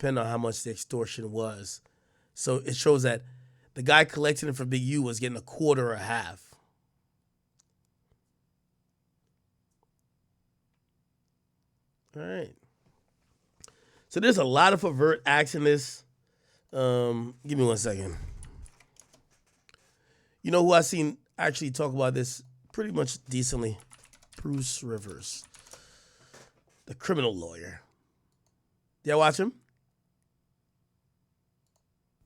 depending on how much the extortion was. So it shows that the guy collecting it from Big U was getting a quarter or a half. All right. So there's a lot of overt acts in this. Give me 1 second. You know who I seen actually talk about this pretty much decently? Bruce Rivers, the criminal lawyer. Y'all watch him?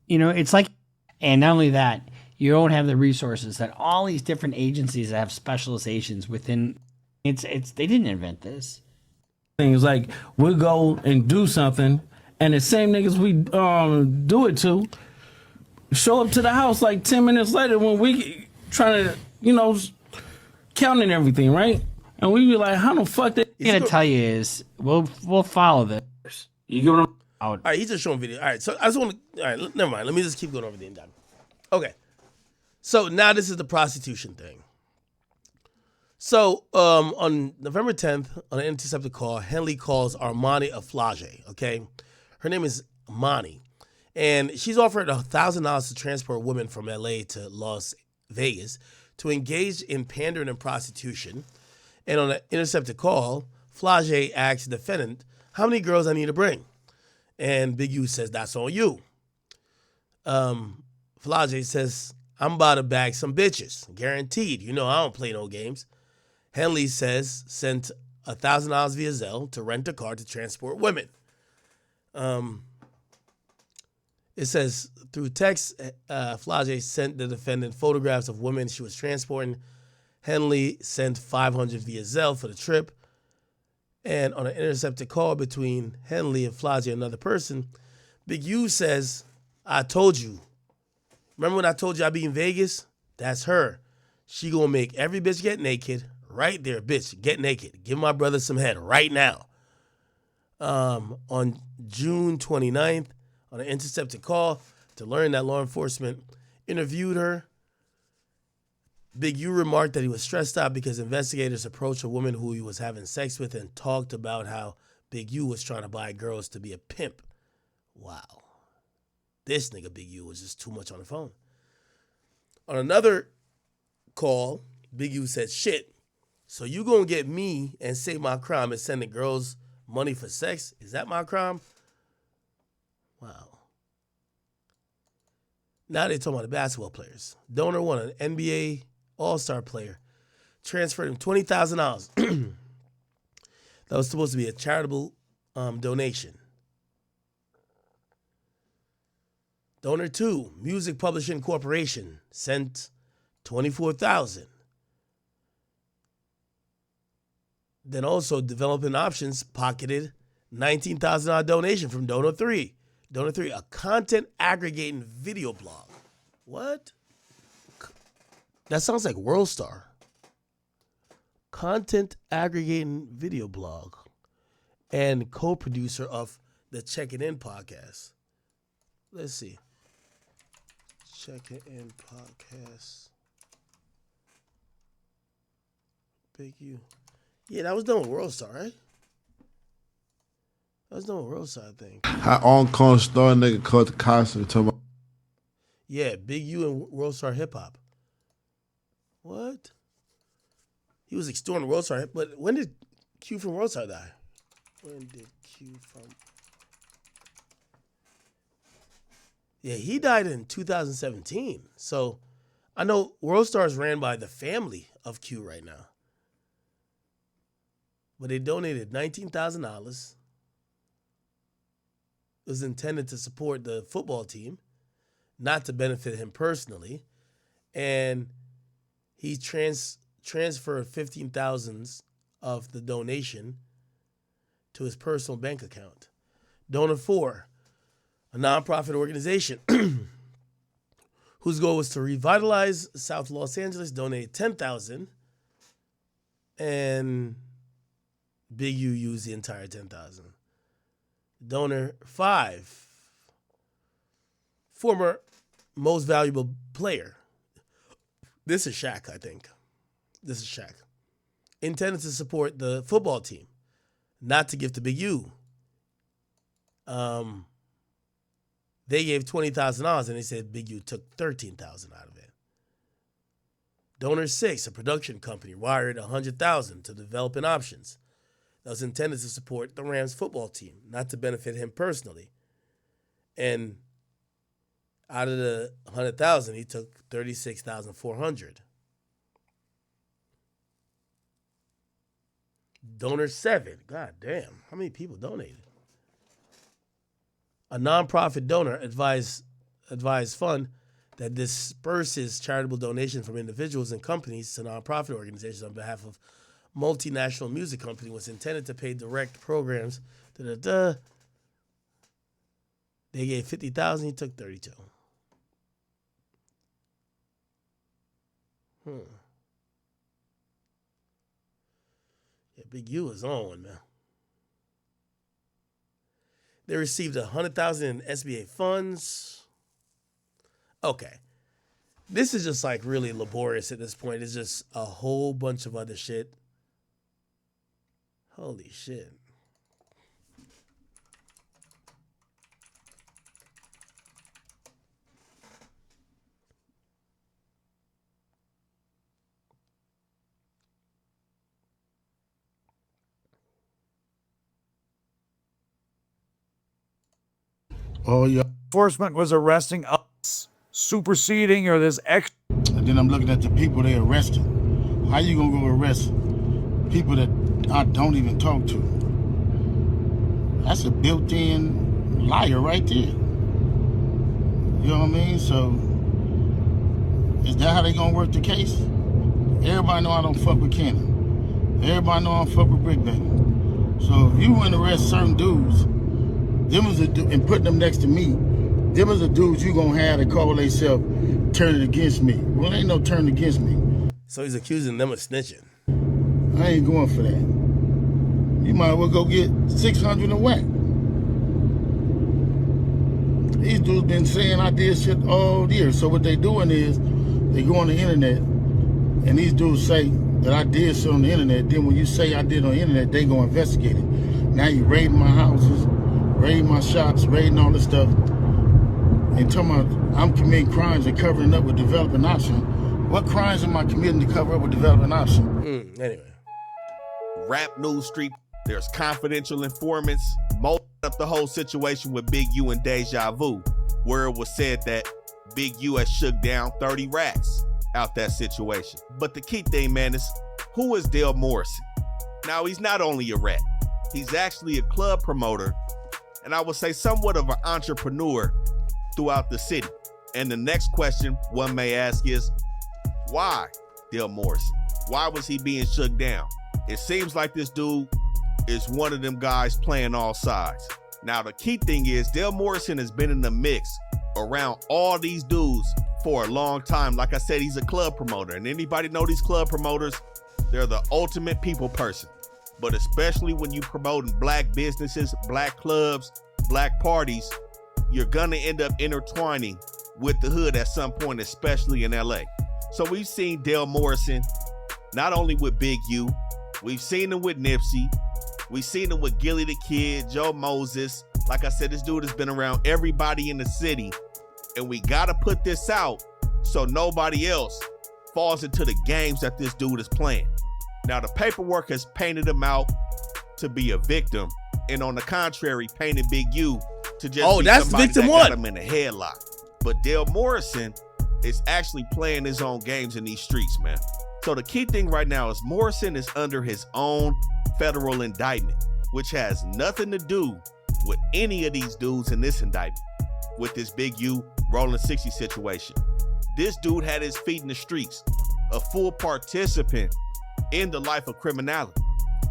You know, it's like, and not only that, you don't have the resources that all these different agencies that have specializations within. It's they didn't invent this. Things like we'll go and do something, and the same niggas we do it to show up to the house like 10 minutes later when we trying to, counting everything, right? And we be like, how the fuck they? What I'm gonna tell you is we'll follow this. You get what I'm? All right, he's just showing video. All right, so I just want to. All right, never mind. Let me just keep going over the indictment. Okay, so now this is the prostitution thing. So on November 10th, on an intercepted call, Henley calls Armani Aflage. Okay, her name is Mani, and she's offered $1,000 to transport women from LA to Las Vegas to engage in pandering and prostitution. And on an intercepted call, Flage asks the defendant, "How many girls I need to bring?" And Big U says, "That's on you." Flage says, "I'm about to bag some bitches, guaranteed. I don't play no games." Henley says, "Sent $1,000 via Zelle to rent a car to transport women." It says, through text, Flage sent the defendant photographs of women she was transporting. Henley sent $500 via Zelle for the trip. And on an intercepted call between Henley and Flage, another person, Big U says, "I told you. Remember when I told you I'd be in Vegas? That's her. She gonna make every bitch get naked. Right there, bitch, get naked. Give my brother some head right now." On June 29th, on an intercepted call to learn that law enforcement interviewed her, Big U remarked that he was stressed out because investigators approached a woman who he was having sex with and talked about how Big U was trying to buy girls to be a pimp. Wow. This nigga Big U was just too much on the phone. On another call, Big U said, "Shit, so you gonna get me and say my crime is sending girls money for sex? Is that my crime?" Wow. Now they're talking about the basketball players. Donor one, an NBA All-Star player, transferred him $20,000. That was supposed to be a charitable donation. Donor 2, Music Publishing Corporation, sent $24,000. Then also Developing Options pocketed $19,000 donation from Donor 3. Donor 3, a content aggregating video blog. What? That sounds like WorldStar. Content aggregating video blog and co-producer of the Check It In podcast. Let's see. Check It In podcast. Big U. Yeah, that was done with WorldStar, right? That was done with WorldStar, I think. How on Con Star nigga caught the concert talking about. Yeah, Big U and WorldStar Hip Hop. What? He was extorting WorldStar, but when did Q from WorldStar die? When did Q from... Yeah, he died in 2017. So I know WorldStar is ran by the family of Q right now. But they donated $19,000. It was intended to support the football team, not to benefit him personally. And he transferred $15,000 of the donation to his personal bank account. Donor 4, a nonprofit organization whose goal was to revitalize South Los Angeles, donated $10,000, and Big U used the entire $10,000. Donor 5, former most valuable player. This is Shaq, I think. This is Shaq. Intended to support the football team, not to give to Big U. They gave $20,000 and they said Big U took $13,000 out of it. Donor 6, a production company, wired $100,000 to developing options that was intended to support the Rams football team, not to benefit him personally. And out of the $100,000, he took $36,400. Donor 7, god damn, how many people donated? A nonprofit donor advised fund that disperses charitable donations from individuals and companies to nonprofit organizations on behalf of multinational music company was intended to pay direct programs. They gave $50,000, he took $32,000. Yeah, Big U is on one, man. They received $100,000 in SBA funds. Okay. This is just like really laborious at this point. It's just a whole bunch of other shit. Holy shit. Oh, yeah. Enforcement was arresting us, superseding or this ex. And then I'm looking at the people they arrested. How you gonna go arrest people that I don't even talk to? That's a built-in liar right there. You know what I mean? So, is that how they gonna work the case? Everybody know I don't fuck with Cannon. Everybody know I don't fuck with Brick Baby. So if you want to arrest certain dudes, and put them next to me, them is the dudes you gonna have to call themselves turning against me. Well, ain't no turn against me. So he's accusing them of snitching. I ain't going for that. You might as well go get 600 and whack. These dudes been saying I did shit all year. So what they doing is they go on the internet and these dudes say that I did shit on the internet. Then when you say I did on the internet, they go investigate it. Now you raiding my houses, raiding my shops, raiding all this stuff, and talking about I'm committing crimes and covering up with developing option. What crimes am I committing to cover up with developing option? Anyway. Rap News Street, there's confidential informants, molded up the whole situation with Big U and Deja Vu, where it was said that Big U has shook down 30 racks out that situation. But the key thing, man, is who is Dale Morrison? Now, he's not only a rat, he's actually a club promoter, and I would say somewhat of an entrepreneur throughout the city. And the next question one may ask is, why Dale Morrison? Why was he being shook down? It seems like this dude is one of them guys playing all sides. Now, the key thing is Dale Morrison has been in the mix around all these dudes for a long time. Like I said, he's a club promoter, and anybody know these club promoters, they're the ultimate people person. But especially when you promoting black businesses, black clubs, black parties, you're gonna end up intertwining with the hood at some point, especially in LA. So we've seen Dale Morrison, not only with Big U, we've seen him with Nipsey, we've seen him with Gilly the Kid, Joe Moses. Like I said, this dude has been around everybody in the city, and we gotta put this out so nobody else falls into the games that this dude is playing. Now, the paperwork has painted him out to be a victim, and on the contrary, painted Big U to just be that's somebody victim that one. got him in a headlock. But Dale Morrison is actually playing his own games in these streets, man. So the key thing right now is Morrison is under his own federal indictment, which has nothing to do with any of these dudes in this indictment, with this Big U Rolling 60 situation. This dude had his feet in the streets, a full participant in the life of criminality.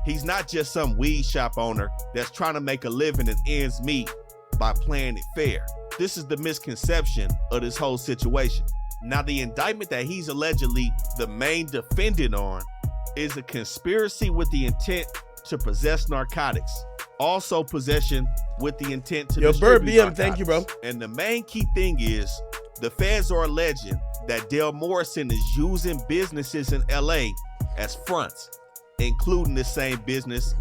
He's not just some weed shop owner that's trying to make a living and ends meet by playing it fair. This is the misconception of this whole situation. Now, the indictment that he's allegedly the main defendant on is a conspiracy with the intent to possess narcotics. Also possession with the intent to distribute Bird BM, narcotics. thank you, bro. And the main key thing is the feds are alleging that Dale Morrison is using businesses in LA as fronts, including the same business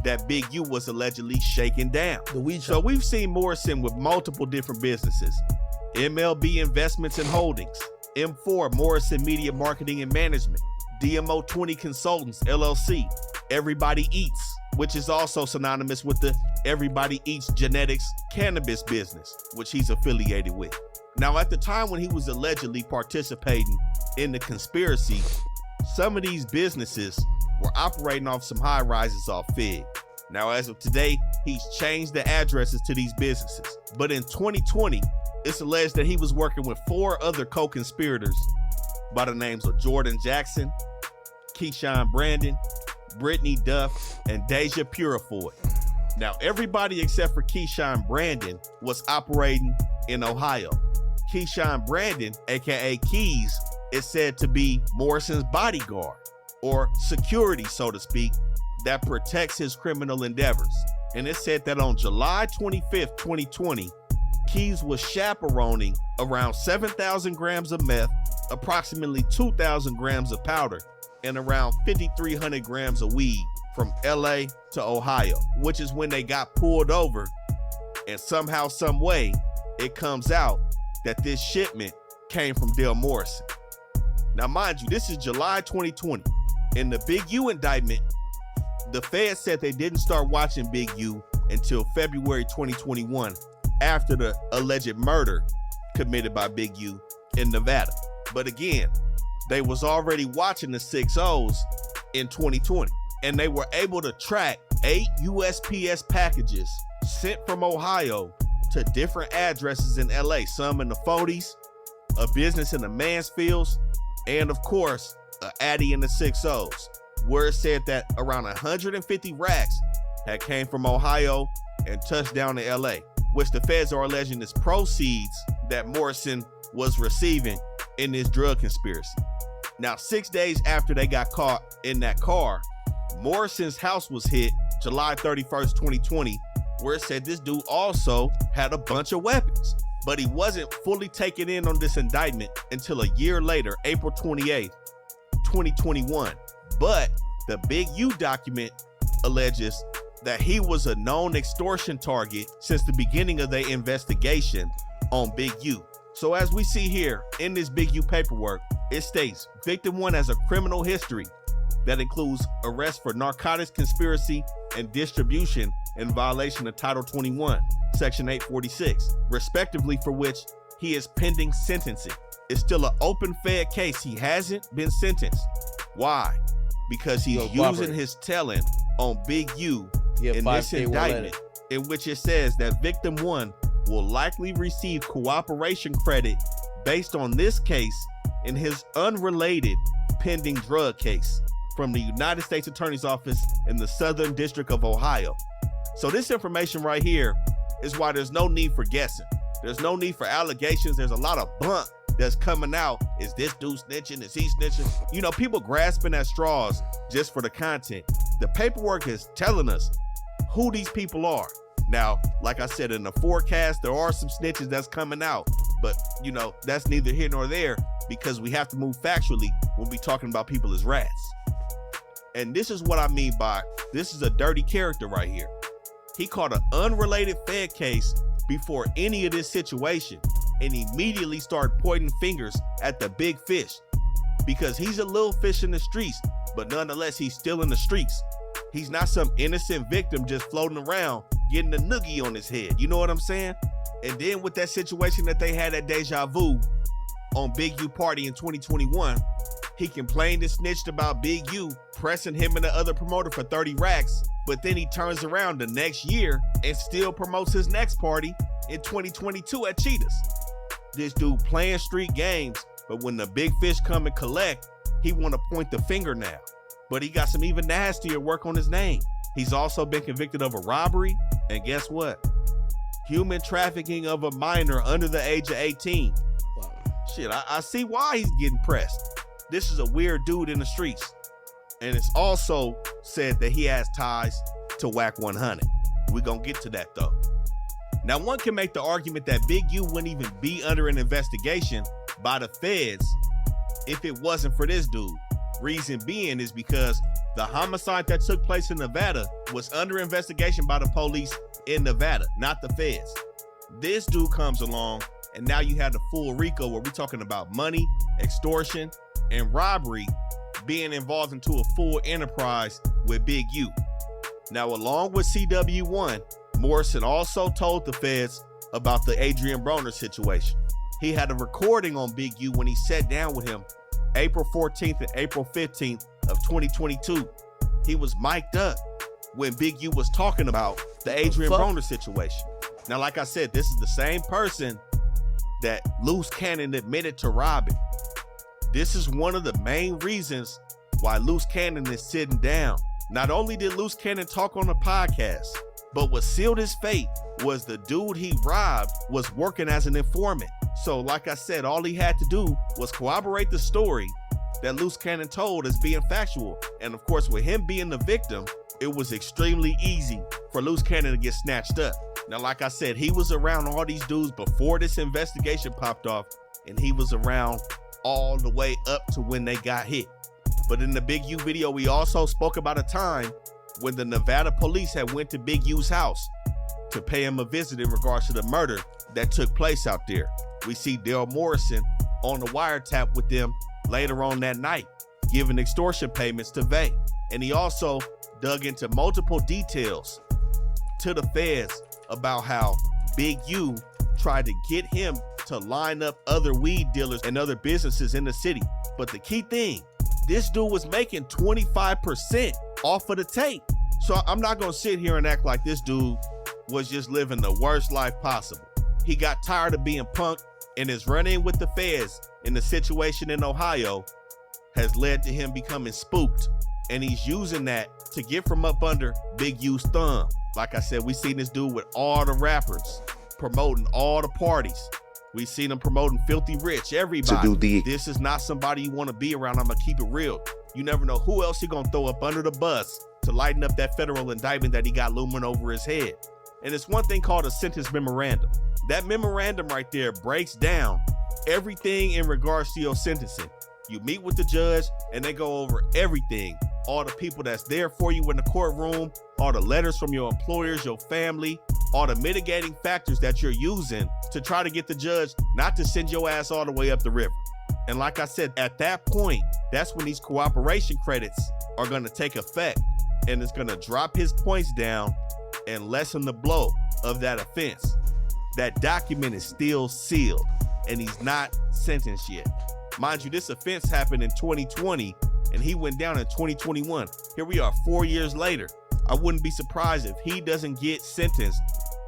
that Big U was allegedly shaking down. The weed So shop. we've seen Morrison with multiple different businesses. MLB Investments and Holdings, M4 Morrison Media Marketing and Management, DMO 20 Consultants LLC, Everybody Eats, which is also synonymous with the Everybody Eats Genetics cannabis business, which he's affiliated with. Now, at the time when he was allegedly participating in the conspiracy, some of these businesses were operating off some high rises off Fig. Now, as of today, he's changed the addresses to these businesses. But in 2020, it's alleged that he was working with 4 other co-conspirators by the names of Jordan Jackson, Keyshawn Brandon, Brittany Duff, and Deja Purifoy. Now, everybody except for Keyshawn Brandon was operating in Ohio. Keyshawn Brandon, aka Keys, is said to be Morrison's bodyguard, or security, so to speak, that protects his criminal endeavors. And it's said that on July 25th, 2020, Keys was chaperoning around 7,000 grams of meth, approximately 2,000 grams of powder, and around 5,300 grams of weed from LA to Ohio, which is when they got pulled over. And somehow, some way, it comes out that this shipment came from Dale Morrison. Now, mind you, this is July 2020. In the Big U indictment, the Fed said they didn't start watching Big U until February 2021, after the alleged murder committed by Big U in Nevada. But again, they was already watching the 6-0s in 2020, and they were able to track 8 USPS packages sent from Ohio to different addresses in LA, some in the 40s, a business in the Mansfields, and of course, an Addy in the 6-0s, where it said that around 150 racks had came from Ohio and touched down in LA, which the feds are alleging is proceeds that Morrison was receiving in this drug conspiracy. Now, 6 days after they got caught in that car, Morrison's house was hit July 31st, 2020, where it said this dude also had a bunch of weapons. But he wasn't fully taken in on this indictment until a year later, April 28th, 2021. But the Big U document alleges that he was a known extortion target since the beginning of their investigation on Big U. So as we see here in this Big U paperwork, it states victim 1 has a criminal history that includes arrest for narcotics conspiracy and distribution in violation of Title 21, Section 846, respectively, for which he is pending sentencing. It's still an open Fed case. He hasn't been sentenced. Why? Because he's using his telling on Big U in this indictment, in which it says that victim 1 will likely receive cooperation credit based on this case in his unrelated pending drug case from the United States Attorney's Office in the Southern District of Ohio. So this information right here is why there's no need for guessing. There's no need for allegations. There's a lot of bunk that's coming out. Is this dude snitching? Is he snitching? You know, people grasping at straws just for the content. The paperwork is telling us who these people are. Now, like I said, in the forecast, there are some snitches that's coming out, but you know, that's neither here nor there because we have to move factually when we talking about people as rats. And this is what I mean by this is a dirty character right here. He caught an unrelated Fed case before any of this situation and immediately started pointing fingers at the big fish because he's a little fish in the streets, but nonetheless, he's still in the streets. He's not some innocent victim just floating around getting a noogie on his head. You know what I'm saying? And then with that situation that they had at Deja Vu on Big U Party in 2021, he complained and snitched about Big U pressing him and the other promoter for 30 racks, but then he turns around the next year and still promotes his next party in 2022 at Cheetahs. This dude playing street games, but when the big fish come and collect, he want to point the finger now. But he got some even nastier work on his name. He's also been convicted of a robbery, and guess what? Human trafficking of a minor under the age of 18. Wow. Shit, I see why he's getting pressed. This is a weird dude in the streets. And it's also said that he has ties to Whack 100. We're gonna get to that though. Now, one can make the argument that Big U wouldn't even be under an investigation by the feds if it wasn't for this dude. Reason being is because The homicide that took place in Nevada was under investigation by the police in Nevada, not the feds. This dude comes along, and now you have the full RICO where we're talking about money, extortion, and robbery being involved into a full enterprise with Big U. Now, along with CW1, Morrison also told the feds about the Adrian Broner situation. He had a recording on Big U when he sat down with him April 14th and April 15th of 2022. He was mic'd up when Big U was talking about the Adrian Broner situation. Now, like I said, this is the same person that Loose Cannon admitted to robbing. This is one of the main reasons why Loose Cannon is sitting down. Not only did Loose Cannon talk on the podcast, but what sealed his fate was the dude he robbed was working as an informant. So like I said, all he had to do was corroborate the story that Loose Cannon told as being factual. And of course, with him being the victim, it was extremely easy for Loose Cannon to get snatched up. Now, like I said, he was around all these dudes before this investigation popped off, and he was around all the way up to when they got hit. But in the Big U video, we also spoke about a time when the Nevada police had went to Big U's house to pay him a visit in regards to the murder that took place out there. We see Dale Morrison on the wiretap with them later on that night, giving extortion payments to Vay. And he also dug into multiple details to the feds about how Big U tried to get him to line up other weed dealers and other businesses in the city. But the key thing, this dude was making 25% off of the tape. So I'm not gonna sit here and act like this dude was just living the worst life possible. He got tired of being punked, and his run-in with the feds in the situation in Ohio has led to him becoming spooked. And he's using that to get from up under Big U's thumb. Like I said, we seen this dude with all the rappers, promoting all the parties. We seen him promoting Filthy Rich, everybody. This is not somebody you want to be around. I'm gonna keep it real. You never know who else he gonna throw up under the bus to lighten up that federal indictment that he got looming over his head. And it's one thing called a sentence memorandum. That memorandum right there breaks down everything in regards to your sentencing. You meet with the judge and they go over everything. All the people that's there for you in the courtroom, all the letters from your employers, your family, all the mitigating factors that you're using to try to get the judge not to send your ass all the way up the river. And like I said, at that point, that's when these cooperation credits are going to take effect, and it's going to drop his points down and lessen the blow of that offense. That document is still sealed, and he's not sentenced yet. Mind you, this offense happened in 2020, and he went down in 2021. Here we are 4 years later. I wouldn't be surprised if he doesn't get sentenced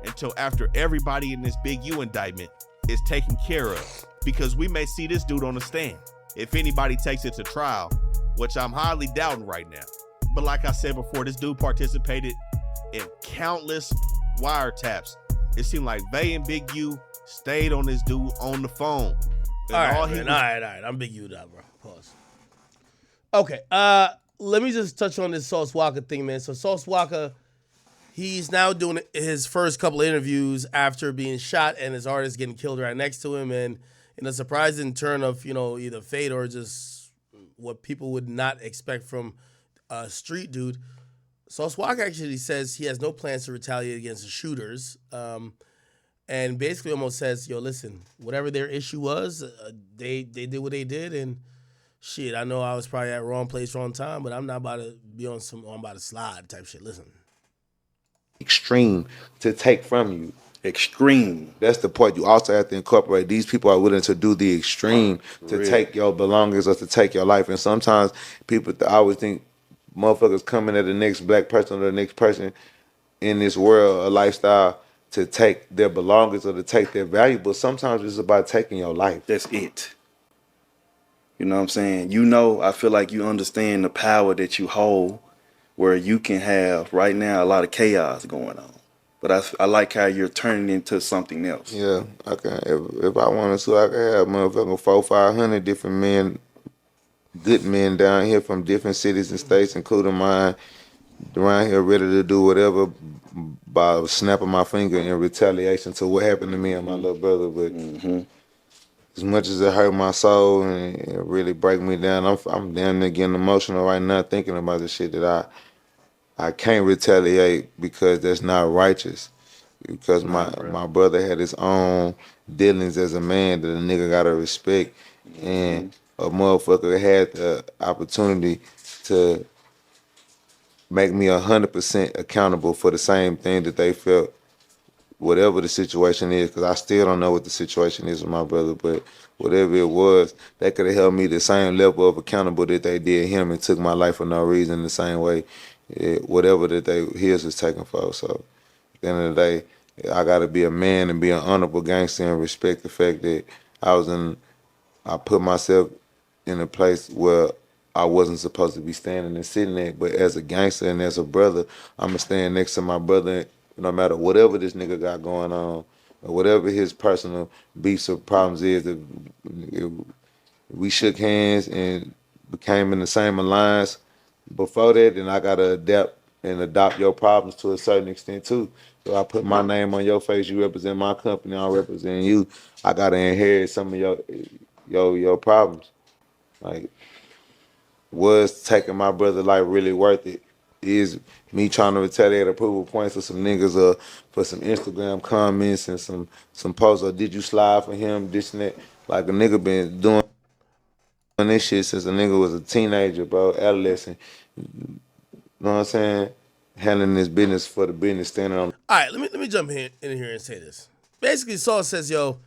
until after everybody in this Big U indictment is taken care of, because we may see this dude on the stand if anybody takes it to trial, which I'm highly doubting right now. But like I said before, this dude participated in countless wiretaps. It seemed like Vay and Big U stayed on this dude on the phone. All right. I'm Big U now, bro. Pause. Okay. Let me just touch on this Sauce Walker thing, man. So Sauce Walker, he's now doing his first couple of interviews after being shot and his artist getting killed right next to him. And in a surprising turn of, either fate or just what people would not expect from a street dude, Sauce Walker actually says he has no plans to retaliate against the shooters. And basically almost says, listen, whatever their issue was, they did what they did. And shit, I know I was probably at wrong place, wrong time, but I'm not about to be on I'm about to slide type shit. Listen. Extreme to take from you. Extreme. That's the part you also have to incorporate. These people are willing to do the extreme to take your belongings or to take your life. And sometimes people always think motherfuckers coming at the next black person or the next person in this world, a lifestyle, to take their belongings or to take their valuables. Sometimes it's about taking your life. That's it. You know what I'm saying? I feel like you understand the power that you hold, where you can have right now a lot of chaos going on. But I like how you're turning into something else. Yeah, I can. If I wanted to, I could have motherfucking 400-500 different men, good men down here from different cities and states, including mine, around here ready to do whatever by snapping my finger in retaliation to what happened to me and my little brother. But as much as it hurt my soul and it really break me down, I'm damn near getting emotional right now thinking about the shit that I can't retaliate because that's not righteous. Because my brother had his own dealings as a man that a nigga gotta respect, and a motherfucker had the opportunity to make me 100% accountable for the same thing that they felt, whatever the situation is. Because I still don't know what the situation is with my brother, but whatever it was, they could have held me the same level of accountable that they did him and took my life for no reason the same way, whatever that his was taken for. So at the end of the day, I gotta be a man and be an honorable gangster and respect the fact that I put myself in a place where I wasn't supposed to be standing and sitting there. But as a gangster and as a brother, I'ma stand next to my brother no matter whatever this nigga got going on or whatever his personal beefs or problems is. If we shook hands and became in the same alliance before that, then I gotta adapt and adopt your problems to a certain extent too. So I put my name on your face, you represent my company, I represent you. I gotta inherit some of your problems. Like, was taking my brother life really worth it? Is me trying to retaliate approval points for some niggas or for some Instagram comments and some posts, or did you slide for him, this and that? Like, a nigga been doing this shit since a nigga was a teenager, bro, adolescent. You know what I'm saying? Handling this business for the business, standing on. All right, let me jump in here and say this. Basically, Saul says, yo,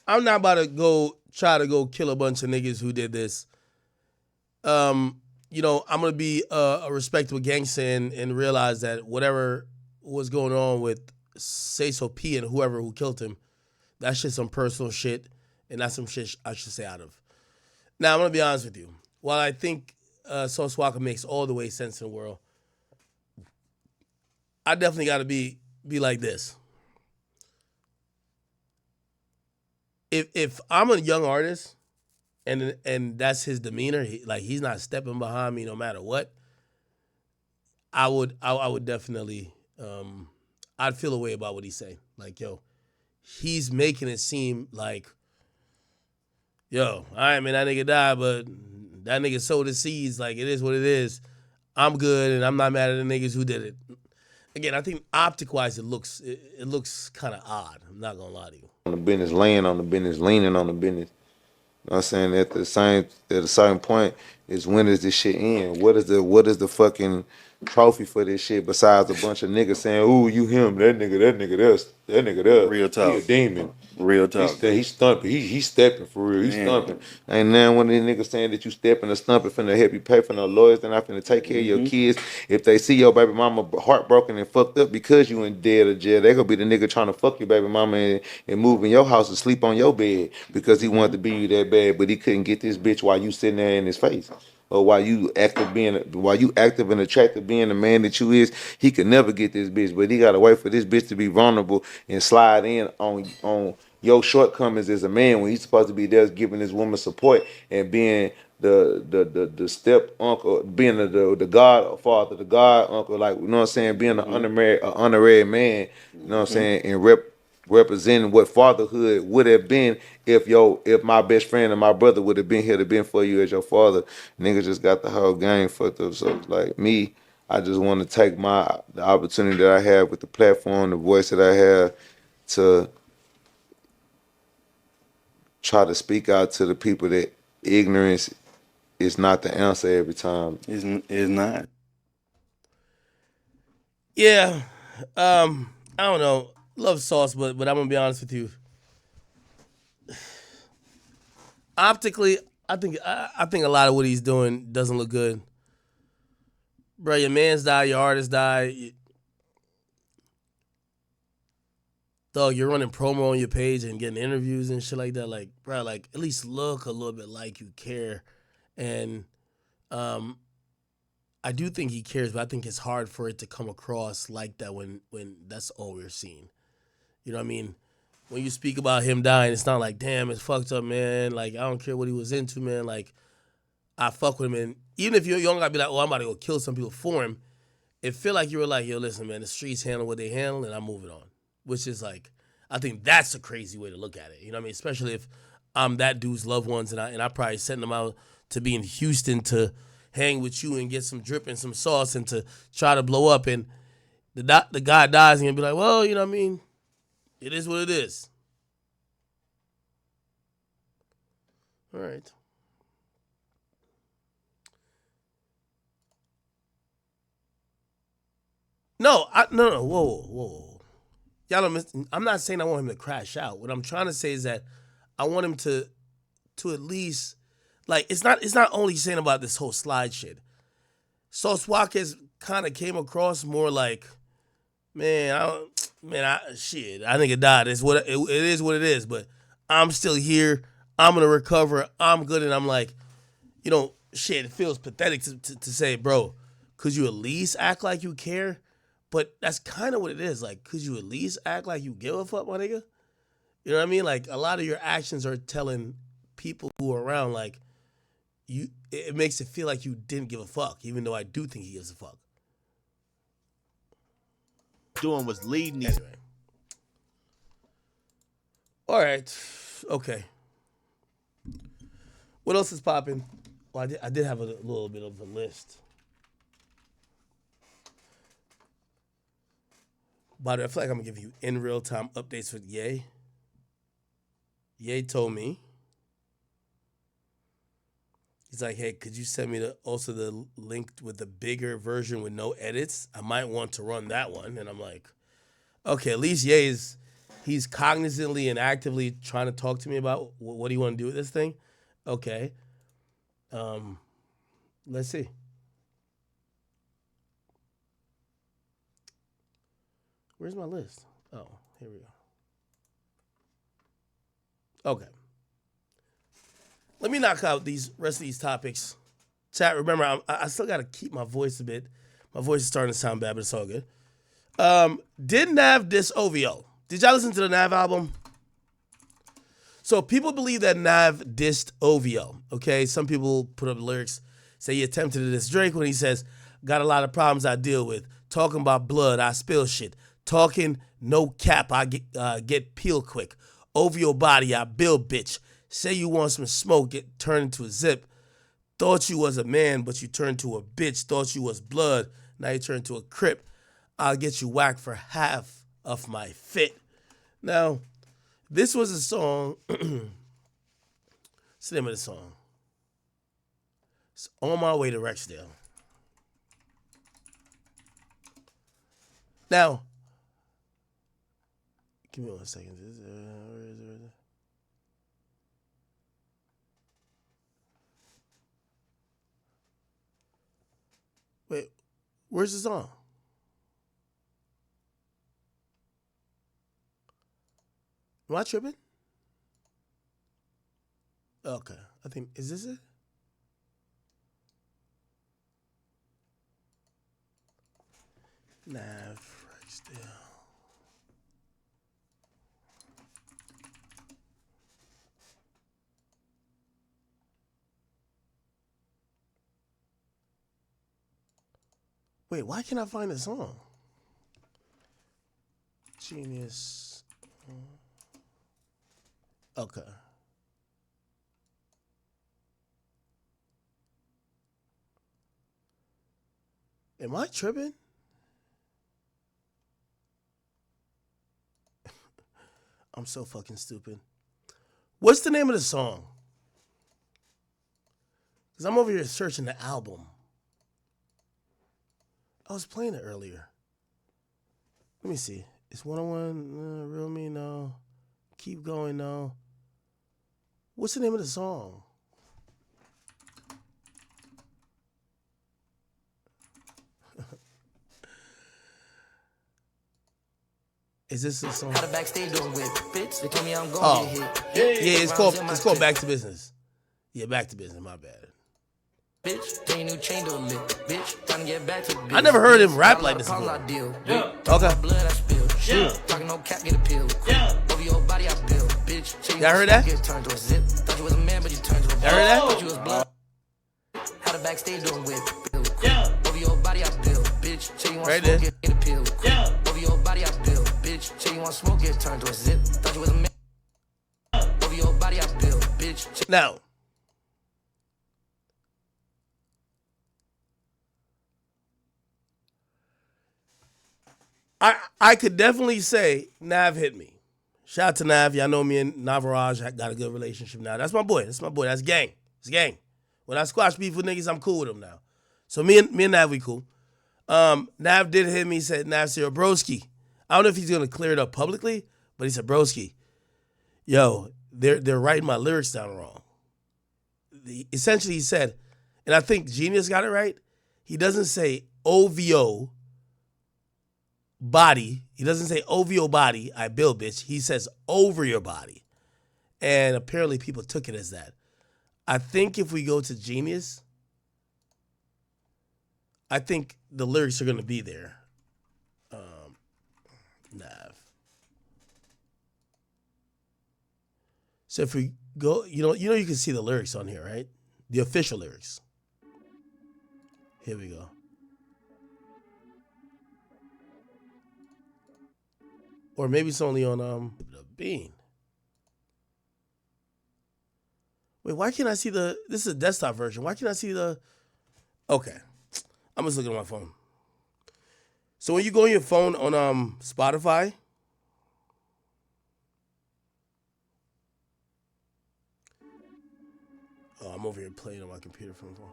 I'm not about to try to go kill a bunch of niggas who did this. You know, I'm gonna be a respectable gangster and realize that whatever was going on with Say So P and whoever who killed him, that's just some personal shit, and that's some shit I should stay out of. Now, I'm gonna be honest with you. While I think Sauce Walker makes all the way sense in the world, I definitely got to be like this. If I'm a young artist and that's his demeanor, he's not stepping behind me no matter what, I would definitely I'd feel a way about what he's saying. Like, yo, he's making it seem like, yo, all right, man, that nigga died, but that nigga sowed the seeds. Like, it is what it is. I'm good, and I'm not mad at the niggas who did it. Again, I think optic-wise, it looks kind of odd. I'm not gonna lie to you. On the business, laying on the business, leaning on the business. You know what I'm saying? At a certain point is, when does this shit end? What is the fucking trophy for this shit besides a bunch of niggas saying, ooh, you him, that nigga there. Real talk. He a demon. Real talk. He's stumping. He's stepping for real. He's stumping. Ain't none one of these niggas saying that you stepping or stumping finna help you pay for no lawyers. They're not finna take care of your kids. If they see your baby mama heartbroken and fucked up because you in dead or jail, they gonna be the nigga trying to fuck your baby mama and move in your house and sleep on your bed because he wanted to be you that bad, but he couldn't get this bitch while you sitting there in his face. Or while you active and attractive being the man that you is, he could never get this bitch. But he gotta wait for this bitch to be vulnerable and slide in on your shortcomings as a man when he's supposed to be there giving his woman support and being the step uncle, being the godfather, the god uncle, like, you know what I'm saying, being an honorary man, you know what I'm saying, and representing what fatherhood would have been if my best friend and my brother would have been here to been for you as your father. Niggas just got the whole game fucked up. So like me, I just want to take the opportunity that I have with the platform, the voice that I have, to try to speak out to the people that ignorance is not the answer every time. It's not. Yeah, I don't know. Love Sauce, but I'm gonna be honest with you. Optically, I think a lot of what he's doing doesn't look good. Bro, your man's died, your artist died. Dog, you're running promo on your page and getting interviews and shit like that. Like, bro, like, at least look a little bit like you care. And I do think he cares, but I think it's hard for it to come across like that when that's all we're seeing. You know what I mean? When you speak about him dying, it's not like, damn, it's fucked up, man. Like, I don't care what he was into, man. Like, I fuck with him. And even if you don't gotta be like, oh, I'm about to go kill some people for him, it feel like you were like, yo, listen, man, the streets handle what they handle, and I'm moving on. Which is like, I think that's a crazy way to look at it. You know what I mean? Especially if I'm that dude's loved ones, and I probably sent them out to be in Houston to hang with you and get some drip and some sauce and to try to blow up, and the guy dies and he'll be like, well, you know what I mean? It is what it is. All right. No, whoa. Y'all don't I'm not saying I want him to crash out. What I'm trying to say is that I want him to at least, like, it's not only saying about this whole slide shit. Sauce Walker's kind of came across more like, I think it died. It is what it is, but I'm still here. I'm gonna recover. I'm good, and I'm like, it feels pathetic to say, bro, could you at least act like you care? But that's kind of what it is. Like, could you at least act like you give a fuck, my nigga? You know what I mean? Like, a lot of your actions are telling people who are around, like, it makes it feel like you didn't give a fuck, even though I do think he gives a fuck. Doing was leading these. Anyway. All right. Okay. What else is popping? Well, I did have a little bit of a list. By the way, I feel like I'm going to give you in real time updates with Ye. Ye told me. He's like, hey, could you send me the link with the bigger version with no edits? I might want to run that one. And I'm like, okay, at least Ye he's cognizantly and actively trying to talk to me about what do you want to do with this thing? Okay. Let's see. Where's my list? Oh, here we go. Okay. Let me knock out these rest of these topics. Chat, remember, I still got to keep my voice a bit. My voice is starting to sound bad, but it's all good. Did Nav diss OVO? Did y'all listen to the Nav album? So people believe that Nav dissed OVO, okay? Some people put up lyrics, say he attempted to diss Drake when he says, got a lot of problems I deal with. Talking about blood, I spill shit. Talking no cap, I get peeled quick. OVO body, I build bitch. Say you want some smoke, get turned into a zip. Thought you was a man, but you turned to a bitch. Thought you was blood, now you turned to a crip. I'll get you whacked for half of my fit. Now, this was a song. What's the name of the song? It's On My Way to Rexdale. Now, give me 1 second. Where is it? Wait, where's the song? Am I tripping? Okay, I think, is this it? Nav, Rexdale. Wait, why can't I find the song? Genius. Okay. Am I tripping? I'm so fucking stupid. What's the name of the song? Because I'm over here searching the album. I was playing it earlier. Let me see. It's 101, Real Me, no. Keep Going, no. What's the name of the song? Is this a song? Oh, yeah, it's called Back to Business. Yeah, Back to Business, my bad. I never heard him rap like this before. Yeah. Okay. Yeah. Y'all heard that? Y'all heard that? Right there. Now, I could definitely say Nav hit me. Shout out to Nav. Y'all know me and Navaraj got a good relationship now. That's my boy. That's my boy. That's gang. It's gang. When I squash beef with niggas, I'm cool with them now. So me and Nav, we cool. Nav did hit me. Said, Nav said, broski. I don't know if he's gonna clear it up publicly, but he said, broski, yo, they're writing my lyrics down wrong. Essentially, he said, and I think Genius got it right. He doesn't say OVO body. He doesn't say OVO body, I build bitch. He says over your body. And apparently people took it as that. I think if we go to Genius, I think the lyrics are going to be there. Nav. So if we go, you know you can see the lyrics on here, right? The official lyrics. Here we go. Or maybe it's only on the Bean. Wait, why can't I see the... This is a desktop version. Why can't I see the... Okay. I'm just looking at my phone. So when you go on your phone on Spotify... Oh, I'm over here playing on my computer from the phone.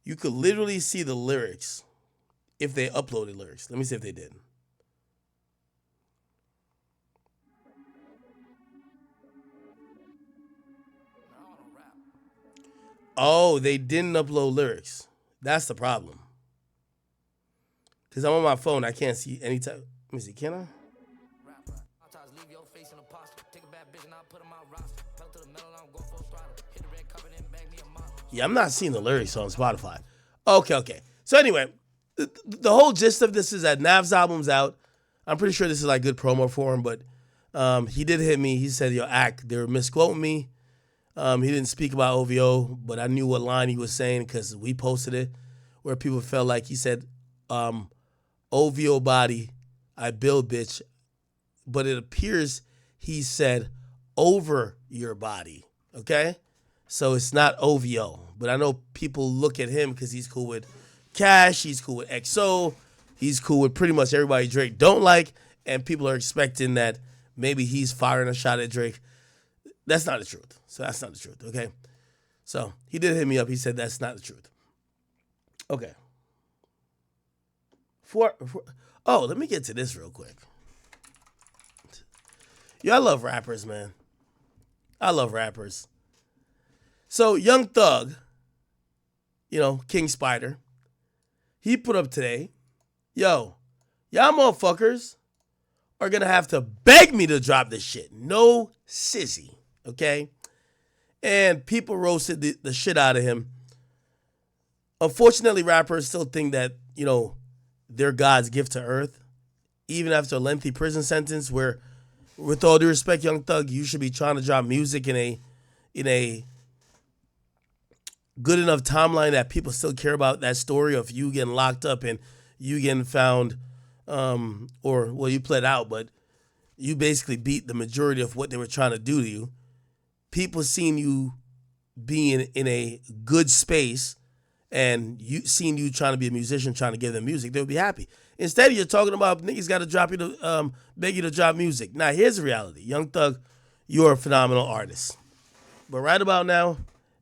You could literally see the lyrics if they uploaded lyrics. Let me see if they did. Oh, they didn't upload lyrics. That's the problem. Because I'm on my phone, I can't see any type. Let me see, can I? Yeah, I'm not seeing the lyrics on Spotify. Okay. So anyway, the whole gist of this is that Nav's album's out. I'm pretty sure this is like good promo for him, but he did hit me. He said, yo, Ak, they were misquoting me. He didn't speak about OVO, but I knew what line he was saying because we posted it where people felt like he said, OVO body, I build bitch. But it appears he said over your body, okay? So it's not OVO. But I know people look at him because he's cool with Cash, he's cool with XO, he's cool with pretty much everybody Drake don't like, and people are expecting that maybe he's firing a shot at Drake. That's not the truth. So that's not the truth, okay? So he did hit me up. He said that's not the truth. Okay. Let me get to this real quick. Yo, I love rappers, man. I love rappers. So Young Thug, King Spider, he put up today, yo, y'all motherfuckers are going to have to beg me to drop this shit. No sissy, okay? And people roasted the shit out of him. Unfortunately, rappers still think that, they're God's gift to earth, even after a lengthy prison sentence where, with all due respect, Young Thug, you should be trying to drop music in a good enough timeline that people still care about that story of you getting locked up and you getting found, you pled out, but you basically beat the majority of what they were trying to do to you. People seen you being in a good space and seen you trying to be a musician, trying to give them music, they would be happy. Instead, you're talking about niggas got to drop you to beg you to drop music. Now, here's the reality. Young Thug, you're a phenomenal artist. But right about now,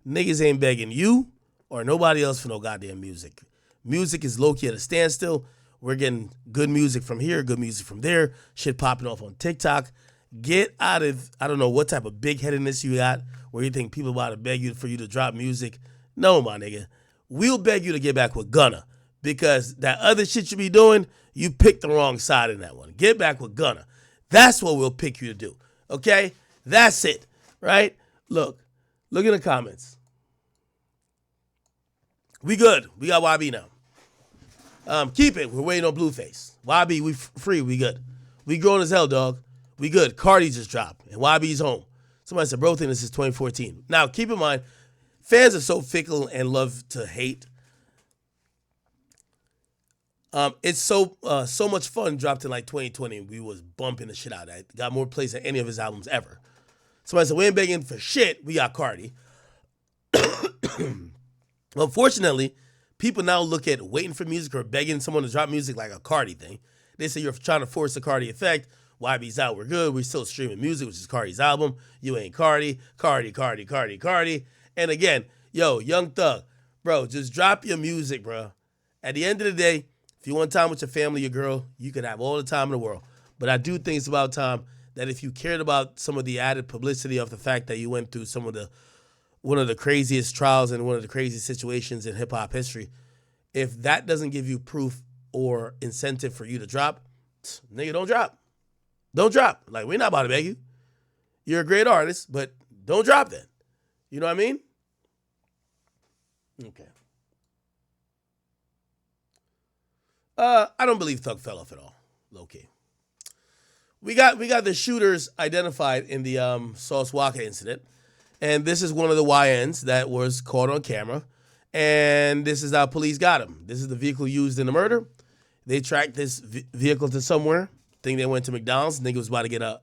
niggas ain't begging you or nobody else for no goddamn music. Music is low-key at a standstill. We're getting good music from here, good music from there, shit popping off on TikTok. Get out of, I don't know what type of big-headedness you got where you think people about to beg you for you to drop music. No, my nigga. We'll beg you to get back with Gunna because that other shit you be doing, you picked the wrong side in that one. Get back with Gunna. That's what we'll pick you to do, okay? That's it, right? Look in the comments. We good. We got YB now. Keep it. We're waiting on Blueface. YB, we free. We good. We grown as hell, dog. We good. Cardi just dropped, and YB's home. Somebody said, bro, think this is 2014. Now, keep in mind, fans are so fickle and love to hate. It's so much fun dropped in like 2020. We was bumping the shit out of it. Got more plays than any of his albums ever. Somebody said, we ain't begging for shit. We got Cardi. Unfortunately, people now look at waiting for music or begging someone to drop music like a Cardi thing. They say you're trying to force the Cardi effect. YB's out, we're good. We're still streaming music, which is Cardi's album. You ain't Cardi. Cardi. And again, yo, Young Thug, bro, just drop your music, bro. At the end of the day, if you want time with your family, your girl, you can have all the time in the world. But I do think it's about time that if you cared about some of the added publicity of the fact that you went through one of the craziest trials and one of the craziest situations in hip hop history, if that doesn't give you proof or incentive for you to drop, nigga, don't drop. Don't drop. Like, we're not about to beg you. You're a great artist, but don't drop then. You know what I mean? Okay. I don't believe Thug fell off at all. Low key. We got the shooters identified in the Sauce Walker incident, and this is one of the YNs that was caught on camera, and this is how police got him. This is the vehicle used in the murder. They tracked this vehicle to somewhere. Think they went to McDonald's. Nigga was about to get a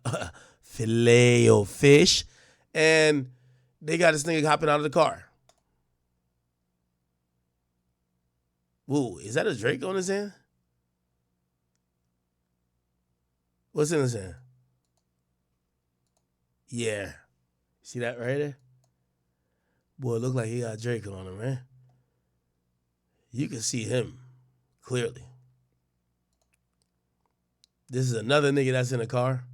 filet of fish, and they got this nigga hopping out of the car. Whoa, is that a Drake on his hand? What's in his hand? Yeah. See that right there? Boy, it look like he got Drake on him, man. You can see him clearly. This is another nigga that's in a car.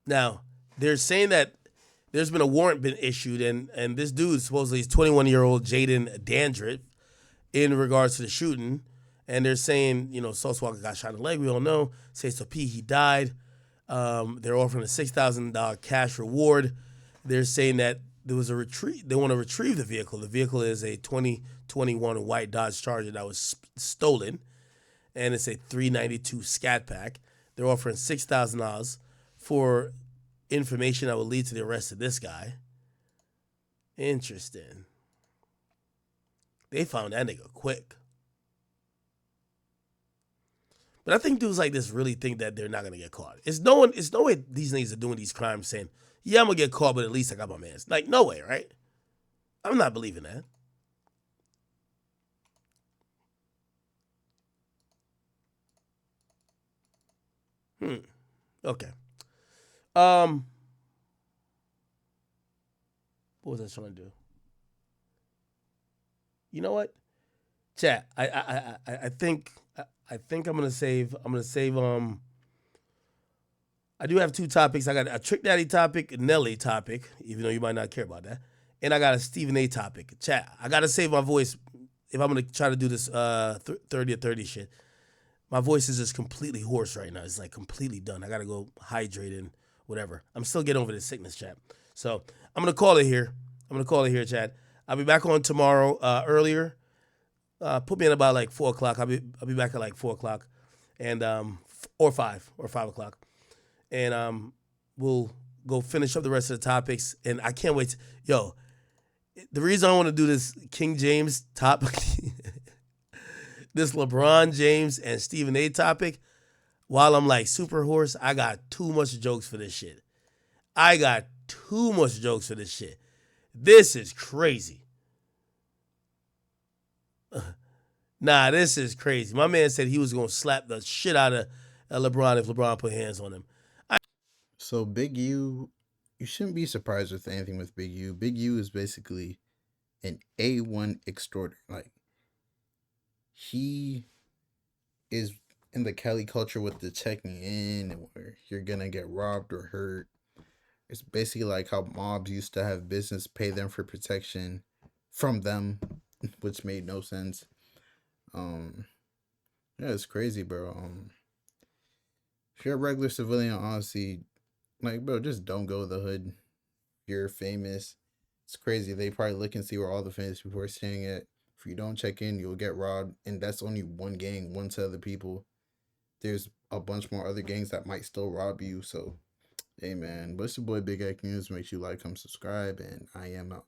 Now, they're saying that there's been a warrant been issued, and this dude supposedly is 21-year-old Jaden Dandridge in regards to the shooting. And they're saying, Sauce Walker got shot in the leg. We all know. Say so P, he died. They're offering a $6,000 cash reward. They're saying that there was a retrieve. They want to retrieve the vehicle. The vehicle is a 2021 white Dodge Charger that was stolen, and it's a 392 Scat Pack. They're offering $6,000 for information that will lead to the arrest of this guy. Interesting. They found that nigga quick. But I think dudes like this really think that they're not gonna get caught. It's no way these niggas are doing these crimes saying, yeah, I'm gonna get caught, but at least I got my mans. Like, no way, right? I'm not believing that. Okay. What was I trying to do? You know what? Chat. I think I'm gonna save. I do have two topics. I got a Trick Daddy topic, a Nelly topic, even though you might not care about that, and I got a Stephen A topic. Chat. I gotta save my voice if I'm gonna try to do this 30 or 30 shit. My voice is just completely hoarse right now. It's like completely done. I gotta go hydrate and whatever. I'm still getting over this sickness, chat. So I'm gonna call it here. Chat. I'll be back on tomorrow earlier. Put me in about like 4 o'clock. I'll be back at like 4 o'clock, and or 5 o'clock, and we'll go finish up the rest of the topics. And I can't wait. The reason I want to do this King James topic, this LeBron James and Stephen A topic, while I'm like super hoarse, I got too much jokes for this shit. This is crazy. Nah, this is crazy. My man said he was going to slap the shit out of LeBron if LeBron put hands on him. So Big U, you shouldn't be surprised with anything with Big U. Big U is basically an A1 extorter. Like, he is in the Cali culture with the checking in where you're going to get robbed or hurt. It's basically like how mobs used to have business pay them for protection from them, which made no sense. Yeah, it's crazy, bro. If you're a regular civilian, honestly, like, bro, just don't go to the hood. You're famous. It's crazy. They probably look and see where all the famous people are staying at. If you don't check in, you'll get robbed. And that's only one gang, one set of the people. There's a bunch more other gangs that might still rob you. So, hey, man, but it's your boy Big X News. Make sure you like, comment, subscribe, and I am out.